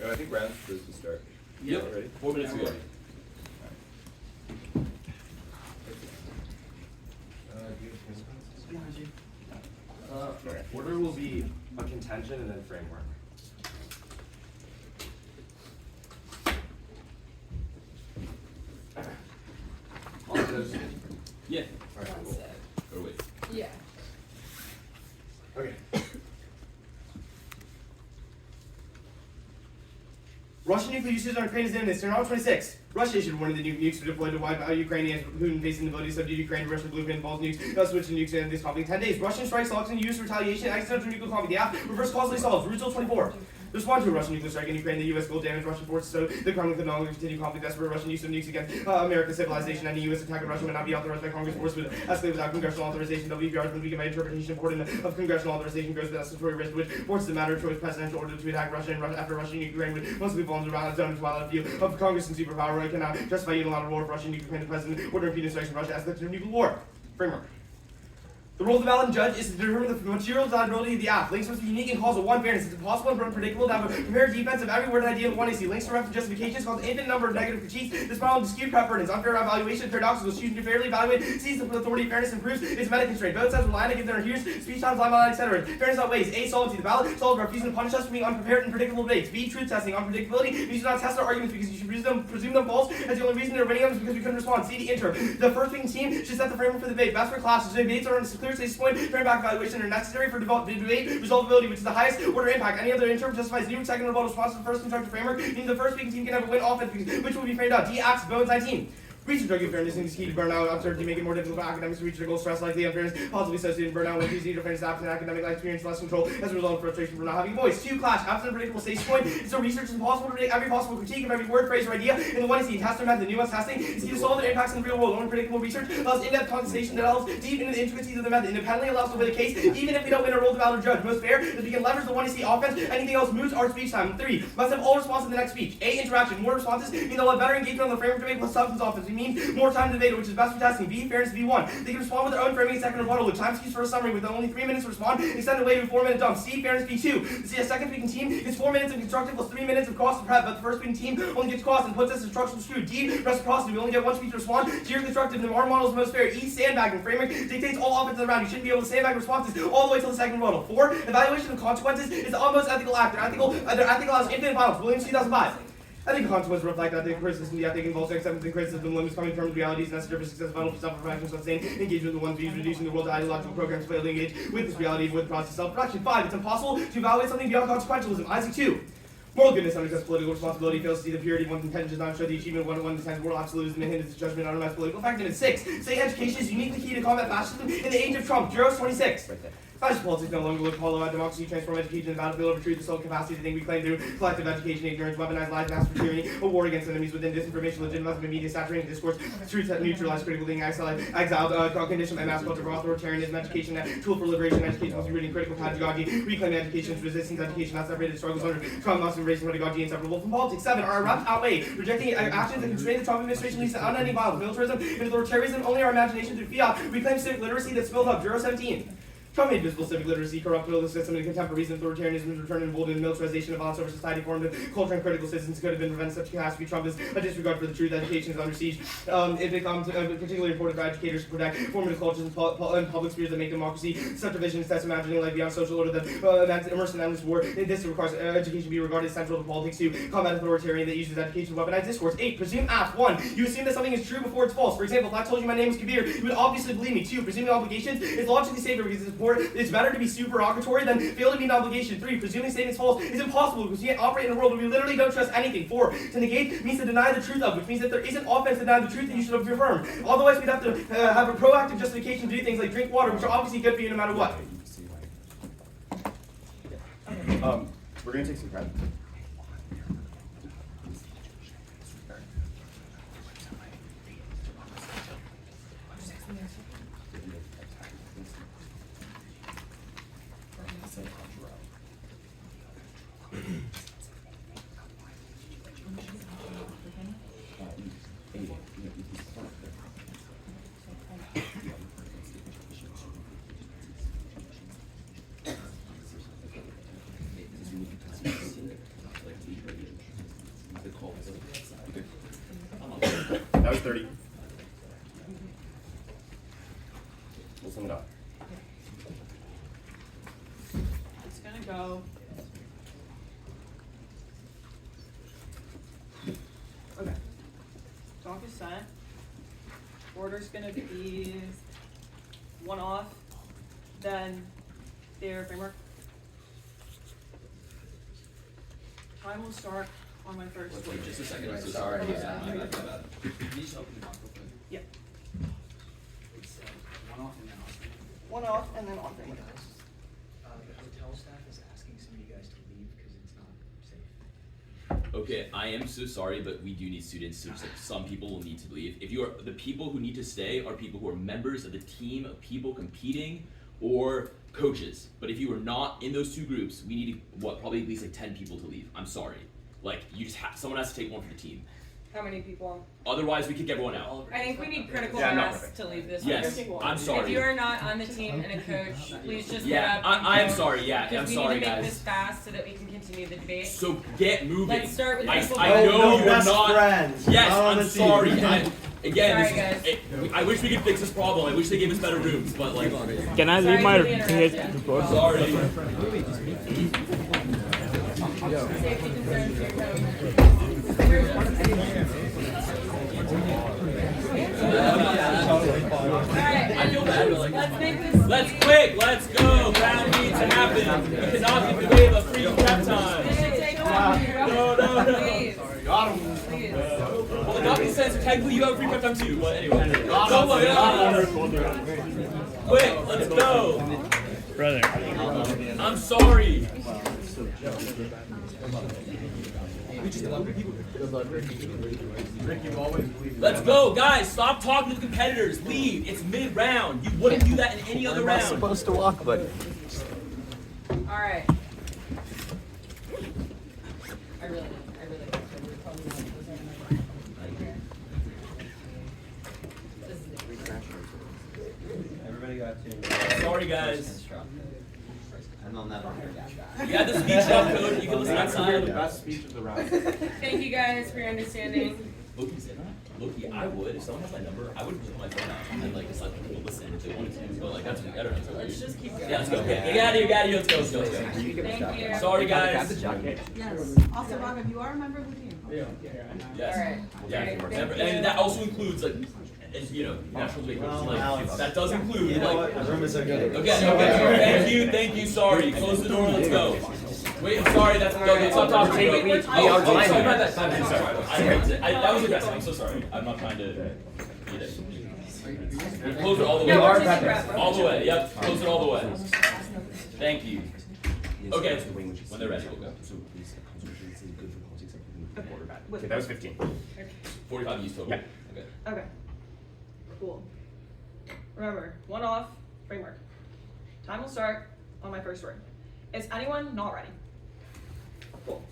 I think round's supposed to start. Yep. Ready? 4 minutes ago. Order will be a contention and then framework. All of those. Yeah. All right, One cool. sec. Or wait. Yeah. Okay. Russian nuclear usage on Ukraine is imminent. Turn 26. Russia issued warning that nukes were deployed to wipe out Ukrainians who invaded the ability to subdue Ukraine. Russian blueprint involves nukes. Thus, switch to nukes in this conflict in 10 days. Russian strikes locked in use retaliation. Accidental nuclear conflict. The app reverse causally solved. Rule 24. Respond to a Russian nuclear strike in Ukraine. The U.S. will damage Russian forces, so the Kremlin could no longer continue conflict. Desperate Russian use of nukes against American civilization. Any U.S. attack of Russia would not be authorized by Congress. Force would escalate without congressional authorization. WPR has been weakened by interpretation important of congressional authorization grows with escalatory risk, which forces a matter of choice presidential order to attack Russia. And after Russia and Ukraine would mostly fall into violent zone while a view of Congress and superpower cannot justify unilateral war if Russia and Ukraine. The president order impeding strikes from Russia as the nuclear war. Framework. The role of the valid judge is to determine the material desirability of the app. Links must be unique and causal. One fairness. It's impossible and unpredictable to have a compared defense of every word and idea in one AC. Links to reference justifications cause infinite number of negative critiques. This problem dispute preference. Unfair evaluation. Paradoxical. Choosing to fairly evaluate. Sees the authority. Fairness improves. It's meta constraint. Both sides rely on it, give their adherence. Speech times, line, etc. Fairness outweighs. A. Solidity. The valid solid refusing to punish us for being unprepared and predictable debates. B. Truth testing. Unpredictability. We should not test our arguments because you should presume them false. As the only reason they're winning them is because we couldn't respond. C. The interp. The first speaking team should set the framework for the debate. Best for classes. Debates are on a clear stage point. Back evaluation are necessary for debate resolvability, which is the highest order impact. Any other interp justifies new second rebuttal response to the first constructive framework, meaning the first speaking team can have a win offense, which will be framed out. D. Acts Bones 19. Research drug fairness is key to burnout, uncertainty, make it more difficult for academics to reach their goals, stress likely, unfairness, possibly associated with burnout, when easy to fairness, absent academic life experience, less control, as a result of frustration for not having a voice. 2. Clash, absent predictable stage point, so research is impossible to predict every possible critique of every word, phrase, or idea. In the one is the tester method, the nuanced testing is key to solve their impacts in the real world. Unpredictable research allows in-depth conversation that delves deep into the intricacies of the method, independently allows to win the case, even if we don't win a role to valid judge. Most fair is we can leverage the one is the offense, anything else moves our speech time. 3. Must have all responses in the next speech. A. Interaction, more responses mean they'll have better engagement on the framework debate plus substance offense. We mean more time debate, which is best for testing. B. Fairness V1. They can respond with their own framing second rebuttal with time used for a summary with only 3 minutes to respond, extend away to a 4-minute dump. C. Fairness V2. The second speaking team is 4 minutes of constructive plus 3 minutes of cost to prep, but the first speaking team only gets cost and puts us in structural screw. D. Reciprocity. We only get one speech to respond. G. Constructive. The our model is most fair. E. Sandbagging. Framework dictates all offenses around. You shouldn't be able to sandbag responses all the way till the second rebuttal. 4. Evaluation of consequences is the almost ethical act. Their ethical has infinite violence. Williams 2005. Ethical consequences reflect ethical criticism. The ethic involves acceptance and criticism, limits coming from realities necessary for success, vital for self-reflection, sustained engagement with the one's views, reducing the world to ideological programs, fail to engage with this reality, with the process of self-production. 5. It's impossible to evaluate something beyond consequentialism. Isaac 2. Moral goodness undercuts political responsibility, fails to see the purity of one's intention, does not show the achievement of one intends moral absolutism, and hinders judgment on unmasked political effectiveness. 6. State education is uniquely key to combat fascism in the age of Trump. Juros 26. Fascist politics no longer look hollow at democracy, transform education into battlefield over truth, the sole capacity to think we claim through collective education, ignorance, weaponized lies, mass for tyranny, a war against enemies within disinformation, legitimizing media, saturating discourse, truth that neutralize critical thinking, exiled, condition by mass culture for authoritarianism, education, tool for liberation, education must be reading critical pedagogy, reclaiming education's resistance, education not separated struggles under Trump must embrace pedagogy inseparable from politics. 7. Our arrests outweigh rejecting actions that constrain the Trump administration leads to unending violence, militarism, and authoritarianism, only our imagination through fiat, reclaim civic literacy that spilled up. Juro 17. Trump made visible civic literacy, corrupt political system, and contempt for reason, authoritarianism, return and emboldened militarization of violence over society, formed of culture and critical citizens could have been prevented. Such catastrophe. Trump is a disregard for the truth. Education is under siege. It becomes particularly important for educators to protect formative cultures and public spheres that make democracy. Such a vision is test imagining like beyond social order that immersed in endless war. This requires education be regarded as central to politics to combat authoritarian that uses education to weaponize discourse. 8. Presume apt. 1. You assume that something is true before it's false. For example, if I told you my name was Kabir, you would obviously believe me. 2. Presuming obligations is logically safer because it's better to be supererogatory than fail to meet an obligation. 3. Presuming statements false is impossible because we can't operate in a world where we literally don't trust anything. 4. To negate means to deny the truth of, which means that there isn't offense to deny the truth that you should have affirmed. Otherwise, we'd have to have a proactive justification to do things like drink water, which are obviously good for you no matter what. We're going to take some credit. 30. We'll sum it up. It's gonna go. Okay. TOC is set. Order's gonna be 1 off, then their framework. Time will start on my first. Wait just a second, I'm so sorry. Okay. My bad. You just open the box real quick. Yep. It's 1 off and then off. 1 off and then on Hey framework. guys, the hotel staff is asking some of you guys to leave because it's not safe. Okay, I am so sorry, but we do need students, so just, like, some people will need to leave. If you are, the people who need to stay are people who are members of the team of people competing or coaches. But if you are not in those two groups, we need, probably at least like 10 people to leave. I'm sorry. Like, you just someone has to take one for the team. How many people? Otherwise, we kick everyone out. I think we need critical Yeah, not mass perfect. to leave this Yes, room. I'm sorry. If you are not on the team and a coach, please just Yeah, get up. I am and go, sorry, yeah, because I'm we sorry, need to make guys. this fast so that we can continue the debate. So get moving. Let's start with I people I voting. know you're best not. friends. Yes, Not on I'm the team. sorry. Again, Sorry, guys. I wish we could fix this problem. I wish they gave us better rooms, but like, Can I Sorry leave my for the interruption. report? sorry. Safety concerns for your coach. Alright, I feel bad, but like, let's make this. let's go. Round needs to happen. We cannot give away the free prep time. This should take a while. No. Please. Got him. Please. Well, it makes sense. Technically, you have free prep time too. But anyway, quick, let's go. Brother. I'm sorry. Let's go, guys. Stop talking to the competitors. Leave. It's mid-round. You wouldn't do that in any other round. Supposed to walk, buddy. Alright. I really. Everybody got two. Sorry, guys. And on that one. You got the speech up code. You can listen outside. Best speech of the round. Thank you guys for your understanding. Loki said that. Loki, I would. If someone has my number, I would put my phone out and then like just let people listen if they wanted to. But like that's I don't know. Let's just keep going. Yeah, let's go. Okay, get out of here. Let's go. Thank you. Sorry, guys. Yes. Also, Robin, you are a member of the team. Yes. Alright. Yeah. Alright, thank Remember, you. and that also includes like, and, you know, national debate coaches. Like that does include You know like. what? The room is so good. Okay. Thank you. Sorry. Close the door. Let's go. Wait, I'm sorry. That's no. Stop talking. Wait, we're talking. Oh, sorry. My bad. Sorry. That was aggressive. I'm so sorry. I'm not trying to. Close it all the way. Yeah, we're taking breath. All the way. Yep. Close it all the way. Thank you. Okay. When they're ready, we'll go. Okay, that was 15. 45 use total. Yeah. Okay. Okay. Cool. Remember, 1 off, framework. Time will start on my first word. Is anyone not ready? Cool.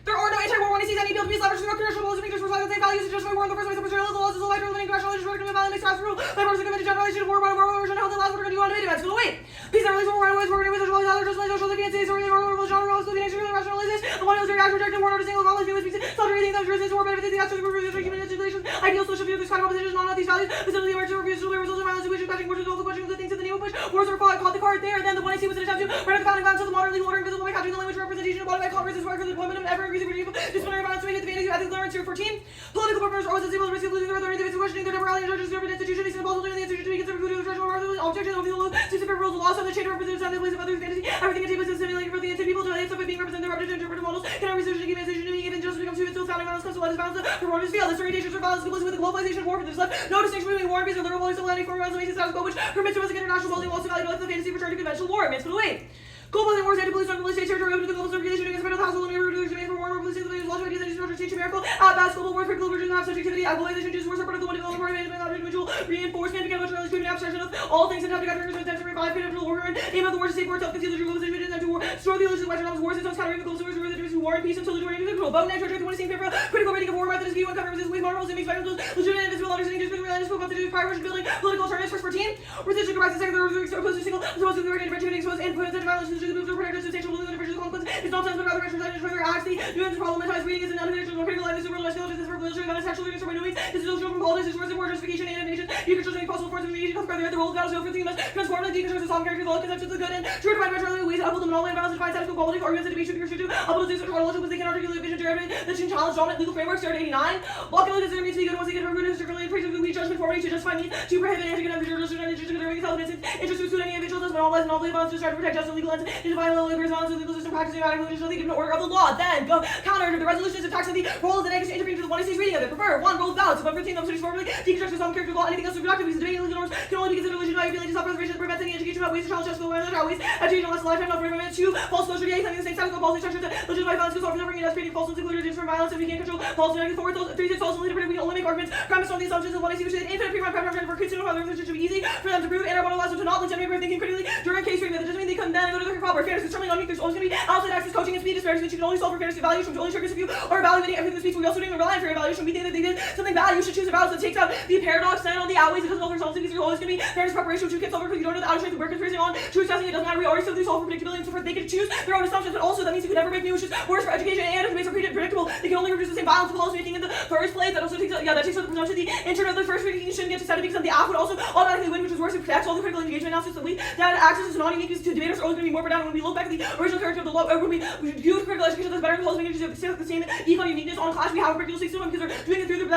There are no anti-war when he sees any build, peace, leverage, commercial goals, and makers, response, and values, just war in the first place, the material, the laws, the light, the congressional, the directive, the violence, makes fast rule, the person committed generalization, war, version, how the last word, you want to make it, wait. Peace, and release, war, ways, working with visual, other, just like social, the fancy, story, the war, genre, also the extremely rationalization, the one who is very active, rejected, war, single, knowledge, human species, self-reading, the jurisdiction, war, benefits, the actual, the human manipulation, ideal social view, this kind of opposition, not these values, facility, emergency, reviews, results of violence, situation, crashing, words, all the questions, the things in the name of which, wars are fought, called the card there, then the one I see was an attempt to, right at the founding grounds of the modern legal order, invisible by capturing the language representation of body by Congress, is for the deployment of ever increasing regime, disciplinary violence, to the advantage of ethical learners, 14, political purpose, or was it the risk of losing their authority, the questioning their temporality, and judges, government institution, these impossible to the institution to be considered good, objection of the law, specific rules of law, so the chain of representatives and the place of others, fantasy, everything it takes is simulating for the people to answer by being represented, interpreted, interpreted models, can our research and given to be given just becomes who founding violence comes to let us balance the performance field. This orientation for violence complicit with the globalization of war for this left. No distinction between war and peace or literal civil landing for violence and status quo, which permits to us international building also value the fantasy return to conventional war. Advancement away. Global wars, anti-police, non-police state territory, open to the global circulation against federal household, and regulation for war, police, the laws, ideas, and structure, teach miracle, at global war, critical version of subjectivity, globalization, just wars are part of the one development, part of management, individual reinforcement, become much realized, abstraction of all things and have to gather intention to revive, freedom, war, and aim at the wars to save war, self-conceal the globalization, and to war, destroy the illusions of Western wars, and so counter the global wars, the difference between war and peace until the door into the control. Bow, next, the one same paper, critical rating of war, methods, view, and cover, resist, wave, models, and makes vital legitimate, invisible, understanding, just realize, about the prior version building, political alternatives, first 14, resistance, compromise, second, the opposed to single, opposed to the right intervention, exposed, and put into violence, the protective, substantial, the consequence, It's not sense, but rather exercise for their accuracy. Nuance problematized reading is another dimension of critical life. This is real skills. This is for religion, and sexual learning from doing. This is social from politics. This is more justification and animation. You can make possible forms of mediation. The role of God is no for the must transform the deconstruct the sovereign character, the conceptions of good and true divine naturally ways uphold them in all way and balance define status quo quality arguments and debate should be pursued to uphold these sexual logic, they can articulate vision directly that should challenge dominant legal frameworks. Started 89. Blocking the consider me to be good once they get rude and circulated praise of we judgment formally to justify me to prohibit anti-gun journalists and interest in intelligence interest in any individual does monopolize and all the violence to try to protect justice and legal ends to define the labor balance of the legal system practicing radically to give an order of the law. Then go counter the resolutions of taxing the role of the negative intervene to the one state's reading of it. Prefer one role of balance above 15 numbers formally deconstruct the some character law. Anything else is productive because the debating legal norms can only be considered religion by ability to self-preservation that prevents any education about ways to challenge justice or other ways education unless a lifetime not for everyone. 2 false disclosure gains having the same technical policy structure that legitimate violence goes over bringing us creating false included from violence and we can't control false and forward 3 6 false and leader we only make arguments premised on the assumptions of what I see which is infinite prime for consider how the should be easy for them to prove and our allows them to not legitimate for thinking critically during case frame that doesn't mean they couldn't then go to the proper fairness is certainly on there's always going to be outside access coaching and speed disparities that you can only solve for fairness evaluation which only triggers if you are evaluating everything that speaks we also doing a reliant for evaluation we think that they did something bad you should choose a balance that takes out the paradox then on the outweighs it doesn't alter results because there's always going to be fairness preparation which you can solve because you don't know the outer strength we're conversing on true assessing it doesn't matter we already still do solve for predictability and so forth they can choose their own assumptions but also that means you can never make new which is worse for education and if it makes it predictable they can only reduce the same balance of policy making in the first place that also takes out that takes out the presumption the intern of the first reading you shouldn't get to set it because the app would also automatically win which is worse it protects all the critical engagement analysis that we that access is not unique to debaters are always going to be more predominant when we look back at the original character of the law when we use critical education that's better than policy making the same econ uniqueness on class we have a particular system because they're doing it through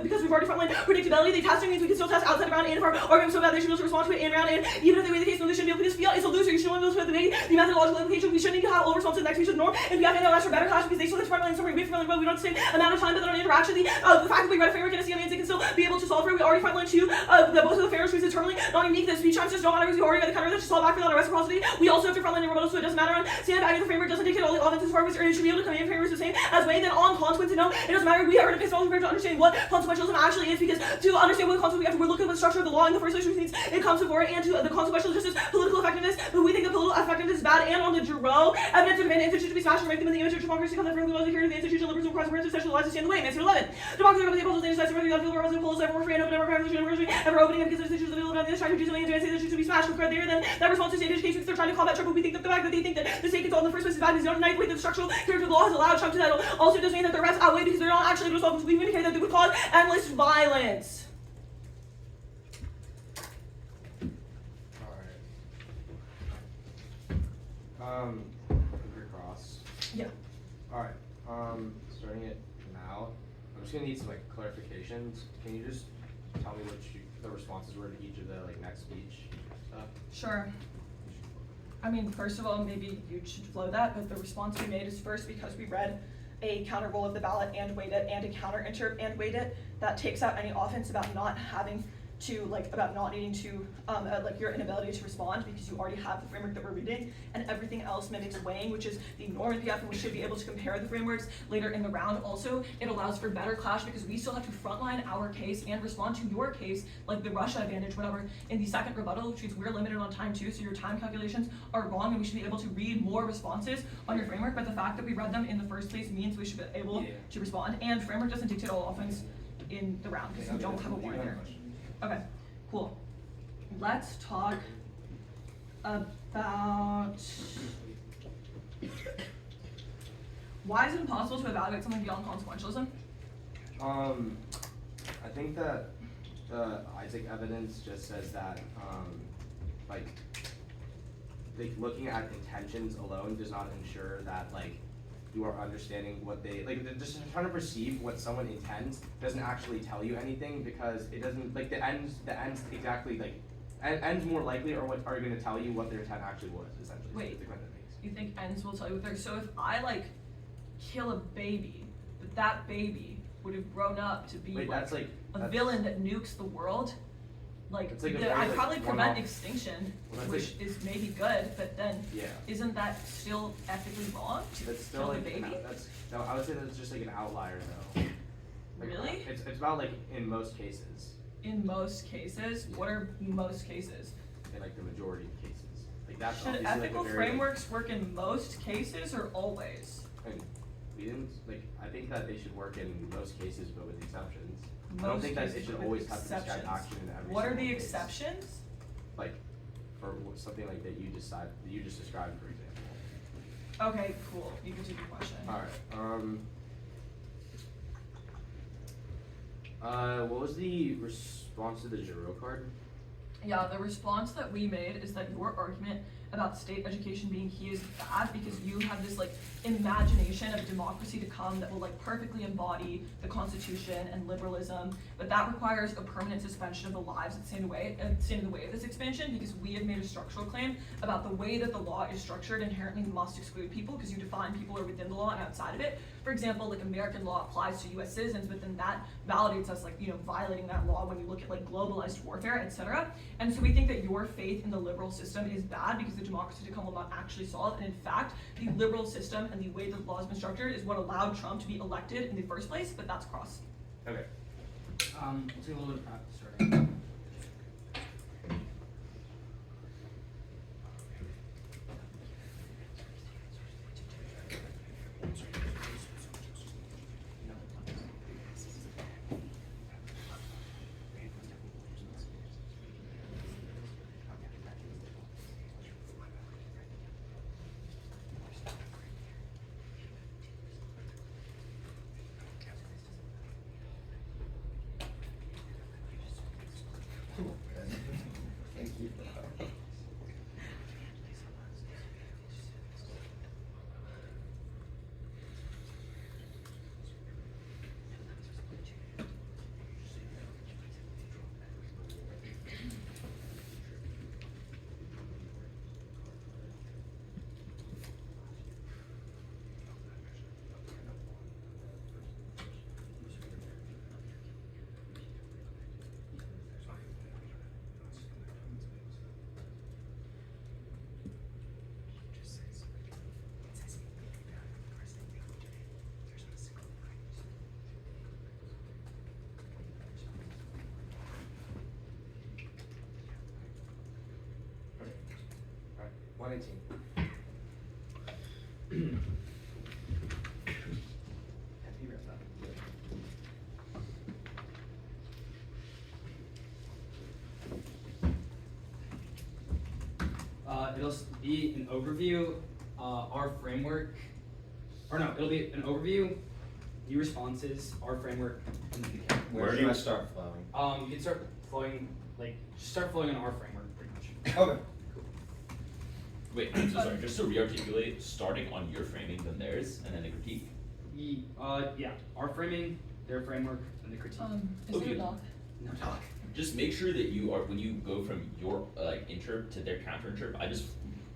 because we've already frontline predictability they testing means we can still test outside of round and if our argument so bad they should be able to respond to it in round and even if they weigh the case no they shouldn't be able to just feel it's a loser you should only be able to debate the methodological implication we shouldn't need to have all responses next we should ignore and we have to analyze for better class because they still have to frontline summary we don't have the same amount of time but on interaction the fact that we read a framework and a CM means they can still be able to solve for it we already frontline 2 the both of the fairness reasons terminally not unique the speech times just don't matter because we already read the counter that's just all back for the reciprocity we also have to frontline and rebuttal so it doesn't matter on sandbagging the framework doesn't dictate all the offenses for us or it should be able to come in frameworks the same as way then on consequence no it doesn't matter we are in a pistol to understand what consequentialism actually is because to understand what the consequence we have to we're looking at the structure of the law in the first place which means it comes before it and to the consequential justice political effectiveness but we think the political effectiveness is bad and on the Giroux evidence of an institution to be smashed and make them in the image of democracy comes from the laws here to the institution liberalism requires words essential lies to stand in the way answer 11 democracy over the opposite things that's the field where polls ever free and open ever ever opening up because the institutions of the middle of the trying to do something and say that should be smashed because there then that response to state education because they're trying to combat trouble we think that the fact that they think that the state control in the first place is bad because they don't unite with the structural character of the law has allowed Trump to that also does mean that the rest outweigh because they're not actually able to solve we've indicated that they would cause endless violence. Finger cross. Yeah. Alright, starting it now. I'm just gonna need some like clarifications. Can you just tell me what the responses were to each of the like next speech stuff? Sure. I mean, first of all, maybe you should flow that, but the response we made is first because we read a counter roll of the ballot and weighed it and a counter-interp and weighed it. That takes out any offense about not having to about not needing to your inability to respond because you already have the framework that we're reading and everything else mimics weighing which is the norm in PF and we should be able to compare the frameworks later in the round. Also it allows for better clash because we still have to frontline our case and respond to your case like the Russia advantage whatever in the second rebuttal which means we're limited on time too so your time calculations are wrong and we should be able to read more responses on your framework but the fact that we read them in the first place means we should be able to respond and framework doesn't dictate all offense in the round because we don't have a warrant there. Okay, cool. Let's talk about why is it impossible to evaluate something beyond consequentialism? I think that the Isaac evidence just says that like looking at intentions alone does not ensure that you are understanding what they just trying to perceive what someone intends doesn't actually tell you anything because it doesn't the ends exactly ends more likely or what are going to tell you what their intent actually was essentially. Wait, you think ends will tell you what they're so if I kill a baby but that baby would have grown up to be a villain that nukes the world I'd probably prevent extinction, which is maybe good, but then isn't that still ethically wrong to kill the baby? No, I would say that's just an outlier though. Really? It's about in most cases. In most cases? What are most cases? In the majority of cases. That's should ethical frameworks work in most cases or always? We didn't I think that they should work in most cases but with exceptions. I don't think that it should always have to describe action in every What are the case. exceptions? For something that you just described, for example. Okay, cool. You can take your question. Alright, what was the response to the Giro card? Yeah, the response that we made is that your argument about state education being key is bad because you have this like imagination of democracy to come that will like perfectly embody the Constitution and liberalism, but that requires a permanent suspension of the lives that stand in the way of this expansion, because we have made a structural claim about the way that the law is structured inherently must exclude people because you define people are within the law and outside of it. For example, like American law applies to US citizens, but then that validates us like, violating that law when you look at like globalized warfare, etc. And so we think that your faith in the liberal system is bad because the democracy to come will not actually solve. And in fact, the liberal system and the way that the law has been structured is what allowed Trump to be elected in the first place, but that's cross. Okay. We'll take a little bit of practice starting. Thank you. Alright, 118. It'll be an overview, our framework, or no, it'll be an overview, new responses, our framework, and the account. Where should I start flowing? You can start flowing, just start flowing on our framework, pretty much. Okay. Wait, I'm so sorry. Just to re-articulate, starting on your framing, then theirs, and then the critique. Yeah, our framing, their framework, and the critique. Is Okay. there a doc? No talk. Just make sure that you are, when you go from your interp to their counter-interp, I just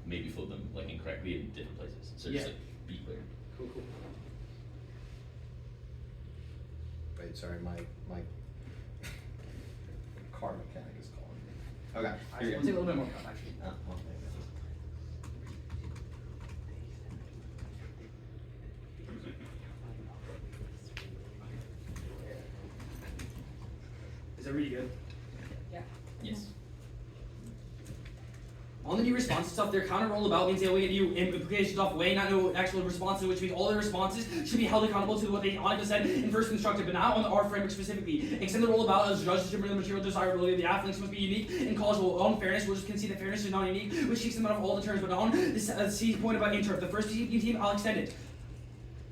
maybe flip them incorrectly in different places. So just Yeah. be clear. Cool. Wait, sorry, my car mechanic is calling me. Okay, We'll here take a you go. little bit more time, actually. Oh, okay. Is that really good? Yes. On the new response stuff, their counter roll about means they only get new implications off way, not no actual responses, which means all their responses should be held accountable to what they honestly said in first constructed, but not on the R framework specifically. Extend the roll about as judges to bring the material desirability of the athletes must be unique and college unfairness. We'll just concede that fairness is not unique, which takes them out of all the terms, but on this C point about interp. The first speaking team, I'll extend it.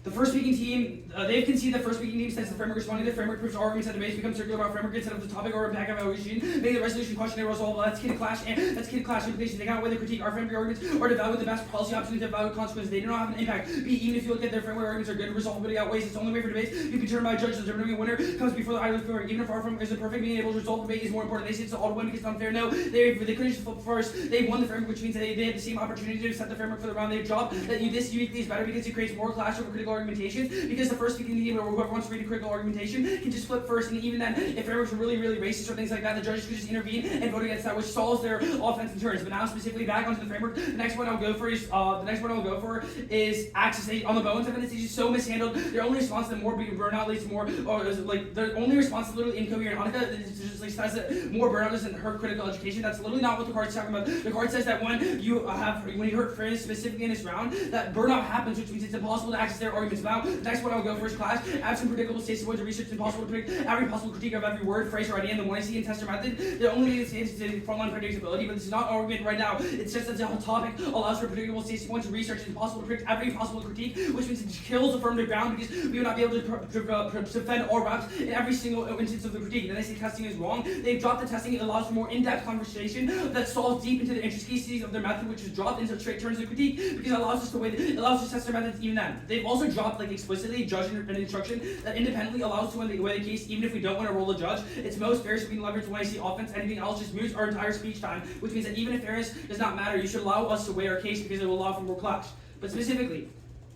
The first speaking team, they've conceded the first speaking team says the framework responding to the framework proves arguments that debates become circular about framework instead of the topic or impact evaluation. Make the resolution question resolve. That's kid clash and that's kid clash implications. They cannot weigh the critique our framework arguments or to evaluate the best policy options to evaluate consequences. They do not have an impact. Even if you look at their framework arguments are good, resolvability outweighs. It's the only way for debates. You can determine by judges determining a winner comes before the idle framework. Even if our framework isn't perfect, being able to resolve the debate is more important. They say it's all to win because it's unfair. No, they couldn't just flip first. They won the framework, which means that they had the same opportunity to set the framework for the round. They job that this uniquely is better because it creates more clash over critical argumentations. Because the first speaking team or whoever wants to read a critical argumentation can just flip first, and even then, if frameworks are really racist or things like that, the judges could just intervene and vote against that, which solves their offense and turns. But now specifically back onto the framework, the next one I'll go for is access on the bones of it. It's just so mishandled. Their only response to more burnout leads to more, or is their only response is literally incoherent. Hanukkah just says that more burnout doesn't hurt critical education. That's literally not what the card's talking about. The card says that when you hurt fairness specifically in this round, that burnout happens, which means it's impossible to access their arguments. Now, the next one I'll go first class. Absent predictable states of what research is impossible to predict every possible critique of every word, phrase, or idea in the 1AC and tester method. The only thing is frontline predictability, but this is not an argument right now. It's just that the whole topic allows for predictable states of what research is impossible to predict every possible critique, which means it kills affirmative ground because we would not be able to defend our reps in every single instance of the critique. Then they say testing is wrong. They've dropped the testing. It allows for more in-depth conversation that solves deep into the intricacies of their method, which is dropped into straight terms of critique because it allows us to test their methods even then. They've also dropped explicitly judge and instruction that independently allows to win the case even if we don't win a role of judge. It's most fair so we can leverage when I see offense. Anything else just moves our entire speech time, which means that even if fairness does not matter, you should allow us to weigh our case because it will allow for more clash. But specifically,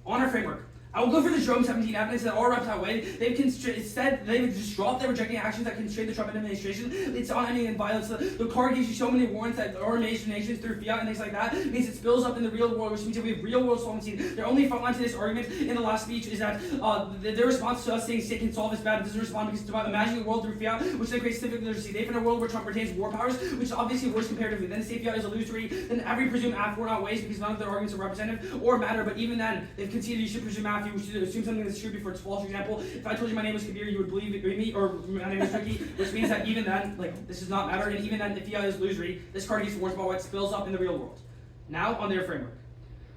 on our framework, I will go for the Jerome 17 evidence that all reps outweighed. They've just dropped their rejecting actions that constrain the Trump administration. It's on ending in violence. The card gives you so many warrants that our nations through fiat and things like that. It means it spills up in the real world, which means that we have real world solvency. Their only front line to this argument in the last speech is that their response to us saying state can solve is bad. It doesn't respond because it's about imagining a world through fiat, which they create civic literacy. They in a world where Trump retains war powers, which is obviously worse comparatively. Then the state fiat is illusory. Then every presumed afterward outweighs because none of their arguments are representative or matter. But even then, they've conceded you should presume after. You should assume something that's true before it's false. For example, if I told you my name was Kabir, you would believe me, or my name is Ricky, which means that even then, this does not matter, and even then, if fiat is illusory, this card gets worse about what spills up in the real world. Now, on their framework.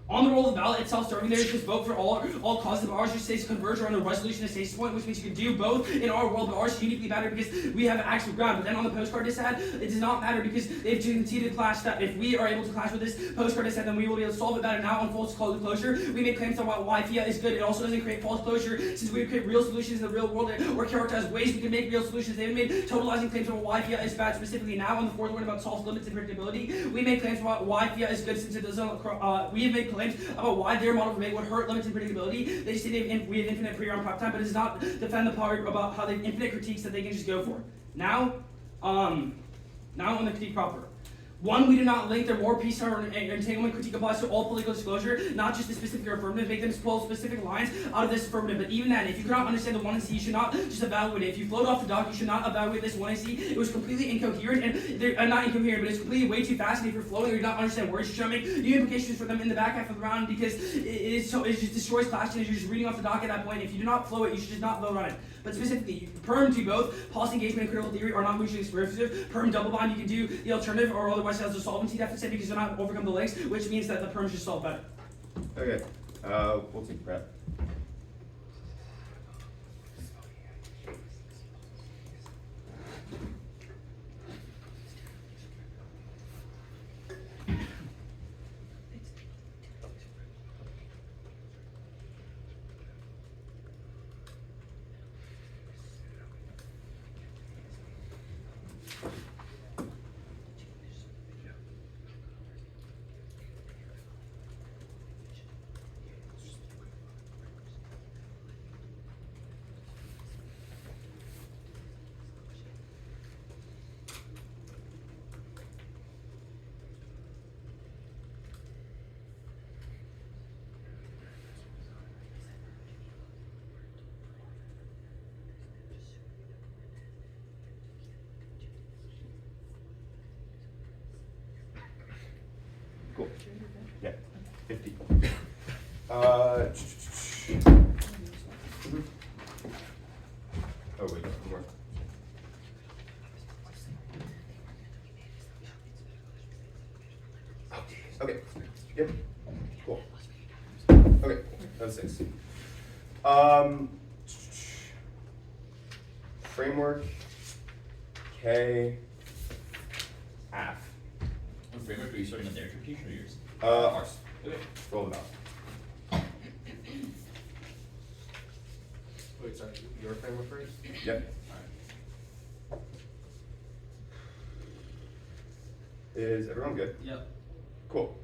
On the roll of the ballot itself, starting there, you just vote for all causes of ours. Your states converge around a resolution of states point, which means you can do both in our world, but ours is uniquely better because we have actual ground. But then on the postcard it said, it does not matter because they've conceded clash that if we are able to clash with this postcard it said, then we will be able to solve it better. Now on false closure, we make claims about why fiat is good. It also doesn't create false closure since we create real solutions in the real world or characterize ways we can make real solutions. They've made totalizing claims about why fiat is bad. Specifically now on the fourth one about solves limits and predictability, we make claims about why fiat is good since it doesn't. We have made claims about why their model would hurt limits and predictability. They say we have infinite pre-round prep time, but it does not defend the part about how they have infinite critiques that they can just go for. Now on the critique proper. One, we do not link their war, peace, or entanglement critique applies to all political disclosure, not just the specific or affirmative. Make them pull specific lines out of this affirmative. But even then, if you cannot understand the 1AC, you should not just evaluate it. If you float off the dock, you should not evaluate this 1AC. It was completely incoherent, and not incoherent, but it's completely way too fast. And if you're floating or you do not understand words, you should make new implications for them in the back half of the round because it just destroys class and you're just reading off the dock at that point. If you do not flow it, you should just not vote on it. But specifically, perm do both. Policy engagement and critical theory are not mutually exclusive. Perm double bind, you can do the alternative, or otherwise it has a solvency deficit because they're not overcome the links, which means that the perm should solve better. Okay, we'll take prep. Cool. Yeah, 50. Oh wait, no more. Okay. Yep. Cool. Okay, that was 6. Framework K F. What framework are you starting on their interpretation or yours? Ours. Okay. Roll it out. Wait, sorry, your framework first? Yep. Is everyone good? Yep. Cool.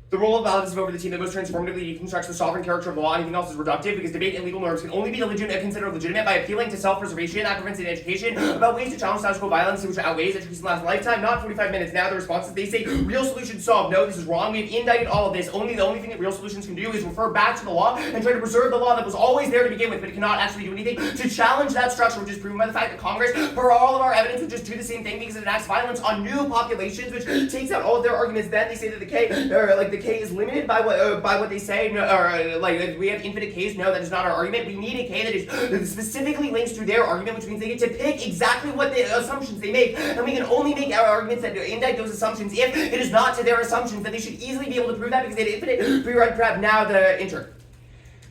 The role of ballot is over the team that most transformatively deconstructs the sovereign character of law. Anything else is reductive because debate and legal norms can only be considered legitimate by appealing to self-preservation, that prevents education, about ways to challenge status quo violence, which outweighs education last lifetime, not 45 minutes. Now the responses, they say real solutions solve. No, this is wrong. We've indicted all of this. The only thing that real solutions can do is refer back to the law and try to preserve the law that was always there to begin with, but it cannot actually do anything to challenge that structure, which is proven by the fact that Congress, for all of our evidence, would just do the same thing because it enacts violence on new populations, which takes out all of their arguments. Then they say that the K is limited by what they say, no, or like we have infinite Ks. No, that is not our argument. We need a K that specifically links to their argument, which means they get to pick exactly what the assumptions they make, and we can only make our arguments that indict those assumptions if it is not to their assumptions. Then they should easily be able to prove that because they had infinite free-run prep. Now the inter.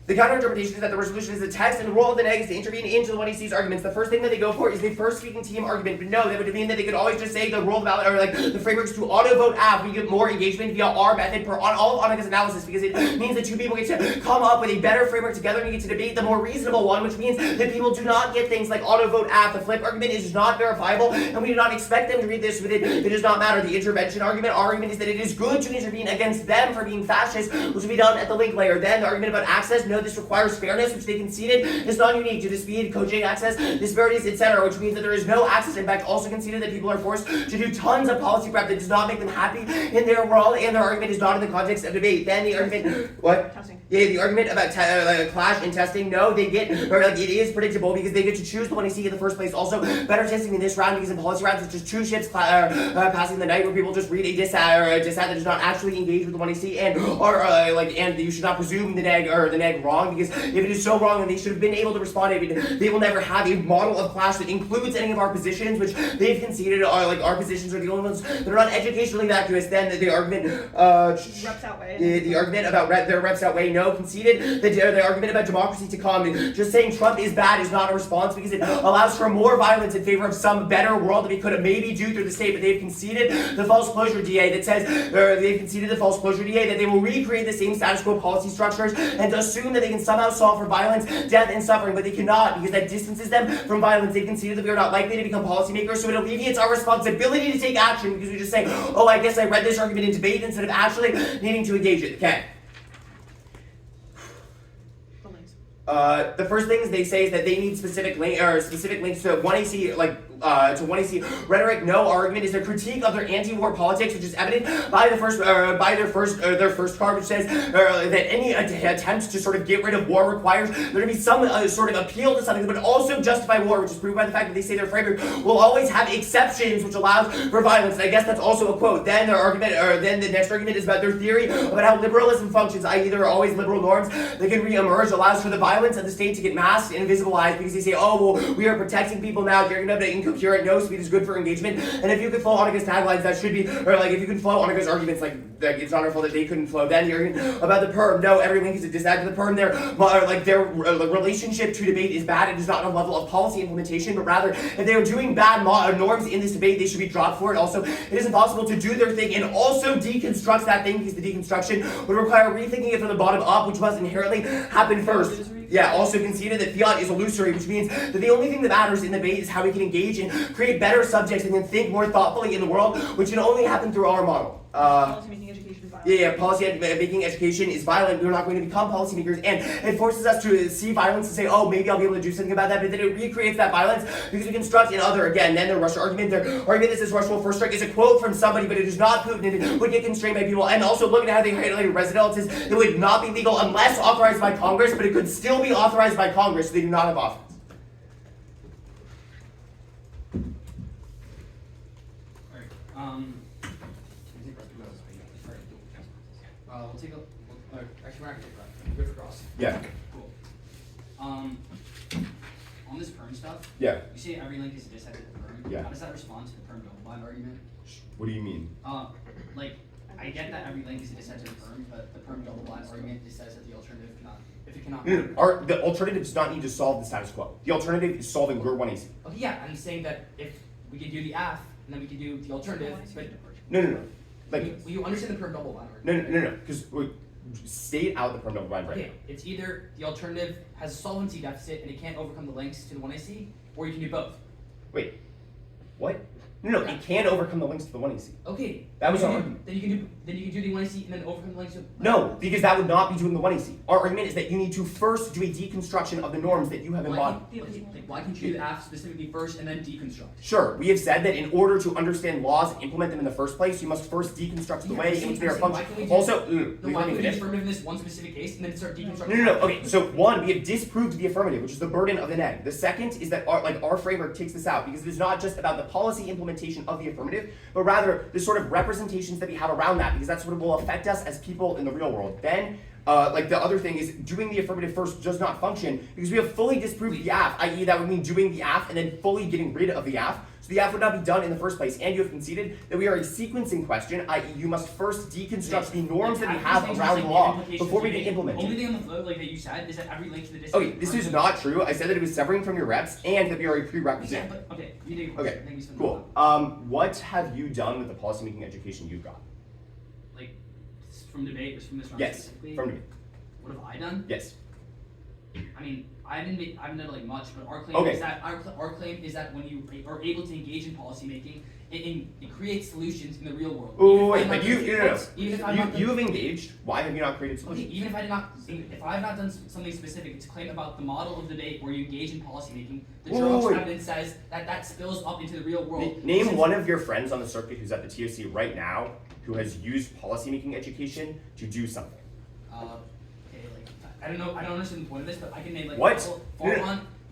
The counter-interpretation is that the resolution is the text, and the role of the neg is to intervene into the 1AC's arguments. The first thing that they go for is the first speaking team argument. But no, that would mean that they could always just say the role of valid, or like the frameworks to auto-vote app. We get more engagement via our method per all of Annika's analysis, because it means that two people get to come up with a better framework together and get to debate the more reasonable one, which means that people do not get things like auto-vote app. The flip argument is not verifiable, and we do not expect them to read this with it. It does not matter. The intervention argument, our argument is that it is good to intervene against them for being fascist, which will be done at the link layer. Then the argument about access, no, this requires fairness, which they conceded is not unique to the speed, coaching access, disparities, etc., which means that there is no access. In fact, also conceded that people are forced to do tons of policy prep that does not make them happy in their world, and their argument is not in the context of debate. Then the argument, what? Testing. Yeah, the argument about clash in testing, no, they get, or like it is predictable because they get to choose the one they see in the first place. Also, better testing in this round because in policy rounds it's just two ships passing the night where people just read a dissat or a dissat that does not actually engage with the one they see, and or and you should not presume the neg wrong, because if it is so wrong, then they should have been able to respond. They will never have a model of clash that includes any of our positions, which they've conceded are like our positions are the only ones that are not educationally vacuous. Then the argument Reps outweigh. the argument about their reps outweigh, no, conceded. The argument about democracy to come, just saying Trump is bad is not a response because it allows for more violence in favor of some better world that we could maybe do through the state. But they've conceded the false closure DA that says, they've conceded the false closure DA that they will recreate the same status quo policy structures and assume that they can somehow solve for violence, death, and suffering, but they cannot because that distances them from violence. They conceded that we are not likely to become policymakers, so it alleviates our responsibility to take action because we just say, oh, I guess I read this argument in debate instead of actually needing to engage it. Okay. The first things they say is that they need specific links to 1AC, to 1AC rhetoric. No, argument is their critique of their anti-war politics, which is evident by their first card, which says that any attempt to sort of get rid of war requires there to be some sort of appeal to something, but also justify war, which is proved by the fact that they say their framework will always have exceptions, which allows for violence. And I guess that's also a quote. Then their argument, or then the next argument is about their theory about how liberalism functions, i.e. there are always liberal norms that can re-emerge, allows for the violence of the state to get masked and invisibilized because they say, oh, well, we are protecting people now, you're gonna have to incoherent, no, speed is good for engagement. And if you could flow Annika's taglines, that should be, or like if you could flow Annika's arguments, like it's not our fault that they couldn't flow. Then the argument about the perm, no, every link is a dissent to the perm. Their relationship to debate is bad. It is not a level of policy implementation, but rather if they are doing bad norms in this debate, they should be dropped for it. Also, it is impossible to do their thing and also deconstruct that thing because the deconstruction would require rethinking it from the bottom up, which must inherently happen first. Yeah, also conceded that fiat is illusory, which means that the only thing that matters in the debate is how we can engage and create better subjects and then think more thoughtfully in the world, which can only happen through our model. Policy-making education is violent. Yeah, policy-making education is violent. We're not going to become policymakers, and it forces us to see violence and say, oh, maybe I'll be able to do something about that, but then it recreates that violence because we construct in other, again, then the Russia argument, their argument that says Russia will first strike is a quote from somebody, but it is not Putin, and it would get constrained by people, and also looking at how they highlighted residents, it would not be legal unless authorized by Congress, but it could still be authorized by Congress, so they do not have office. We'll take a. Actually, we're not gonna take that. Good for cross. Yeah. Cool. On this perm stuff. Yeah. You say every link is a dissent to the perm. Yeah. How does that respond to the perm double bind argument? What do you mean? Like I get that every link is a dissent to the perm, but the perm double bind argument just says that the alternative cannot, if it cannot. No. The alternative does not need to solve the status quo. The alternative is solving your 1AC. Okay, yeah, I'm saying that if we could do the AF and then we could do the alternative, but No. Like, will you understand the perm double bind argument? no. Because state out the perm double bind right Okay, it's either the alternative has a solvency deficit and it can't overcome the links to the 1AC, or you can do both. Wait. What? No, it can overcome the links to the 1AC. Okay. That was then our you- argument. Then you can do the 1AC and then overcome the links to. No, because that would not be doing the 1AC. Our argument is that you need to first do a deconstruction of the norms that you have embodied. Why can't you do the AF specifically first and then deconstruct? Sure, we have said that in order to understand laws and implement them in the first place, you must first deconstruct the way in which they are functioning. Also, Then please why let me can't we finish. affirmative in this one specific case and then start deconstructing? No. Okay, so one, we have disproved the affirmative, which is the burden of the neg. The second is that our framework takes this out because it is not just about the policy implementation. implementation of the affirmative, but rather the sort of representations that we have around that, because that's what will affect us as people in the real world. Then, like the other thing is doing the affirmative first does not function because we have fully disproved the AF, i.e. that would mean doing the AF and then fully getting rid of the AF. So the AF would not be done in the first place, and you have conceded that we are a sequencing question, i.e. you must first deconstruct the norms that we have around the law before we can implement it. Only thing on the flow, like that you said, is that every link to the district. Okay, this is not true. I said that it was severing from your reps and that we are a prerequisite. Yeah, but okay, you did. Okay, Thank you so much. cool. What have you done with the policymaking education you've got? Like from debate, or from this round Yes, specifically. from me. What have I done? Yes. I mean, I haven't done like much, but our claim Okay. is that our claim is that when you are able to engage in policy making, it creates solutions in the real world. Oh, wait, Even but if you, I'm no, not- no, no. Even if I'm not You have engaged. Why have you not created Okay, solutions? even if I have not done something specific, it's a claim about the model of debate where you engage in policy making. The Wait, Jerome wait. evidence says that spills up into the real world. Name one of your friends on the circuit who's at the TOC right now who has used policymaking education to do something. Okay, like I don't know, I don't understand the point of this, but I can name like What?